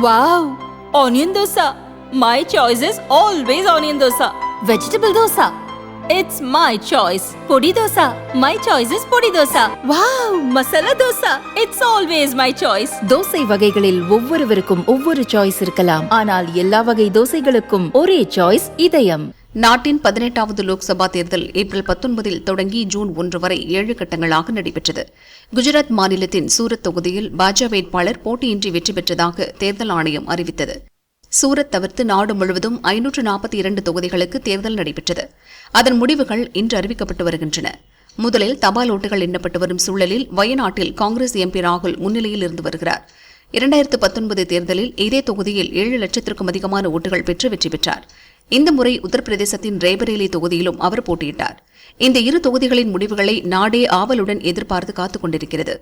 Wow! Onion dosa. My choice is always onion dosa. Vegetable dosa. It's my choice. Podi dosa. My choice is podi dosa. Wow! Masala dosa. It's always my choice. Dosa வகைகளில் ஒவ்வொருவருக்கும் ஒவ்வொரு choice இருக்கலாம். ஆனால் எல்லா வகை தோசைகளுக்கும் ஒரே choice இதயம். நாட்டின் 18வது லோக்சபா தேர்தல் ஏப்ரல் 19 தொடங்கி ஜூன் 1 வரை 7 கட்டங்களாக நடைபெற்றது. குஜராத் மாநிலத்தின் சூரத் தொகுதியில் பாஜக வேட்பாளர் போட்டியின்றி வெற்றி பெற்றதாக தேர்தல் ஆணையம் அறிவித்தது. சூரத் தவிர்த்து நாடு முழுவதும் 542 தொகுதிகளுக்கு தேர்தல் நடைபெற்றது. அதன் முடிவுகள் இன்று அறிவிக்கப்பட்டு வருகின்றன. முதலில் தபால் ஓட்டுகள் எண்ணப்பட்டு வரும் சூழலில் வயநாட்டில் காங்கிரஸ் எம்பி ராகுல் முன்னிலையில் இருந்து வருகிறார். 2019 தேர்தலில் இதே தொகுதியில் 7 லட்சத்திற்கும் அதிகமான ஓட்டுகள் பெற்று வெற்றி பெற்றார். இந்த முறை உத்தரப்பிரதேசத்தின் ரேபரேலி தொகுதியிலும் அவர் போட்டியிட்டார். இந்த இரு தொகுதிகளின் முடிவுகளை நாடே ஆவலுடன் எதிர்பார்த்து காத்துக் கொண்டிருக்கிறது.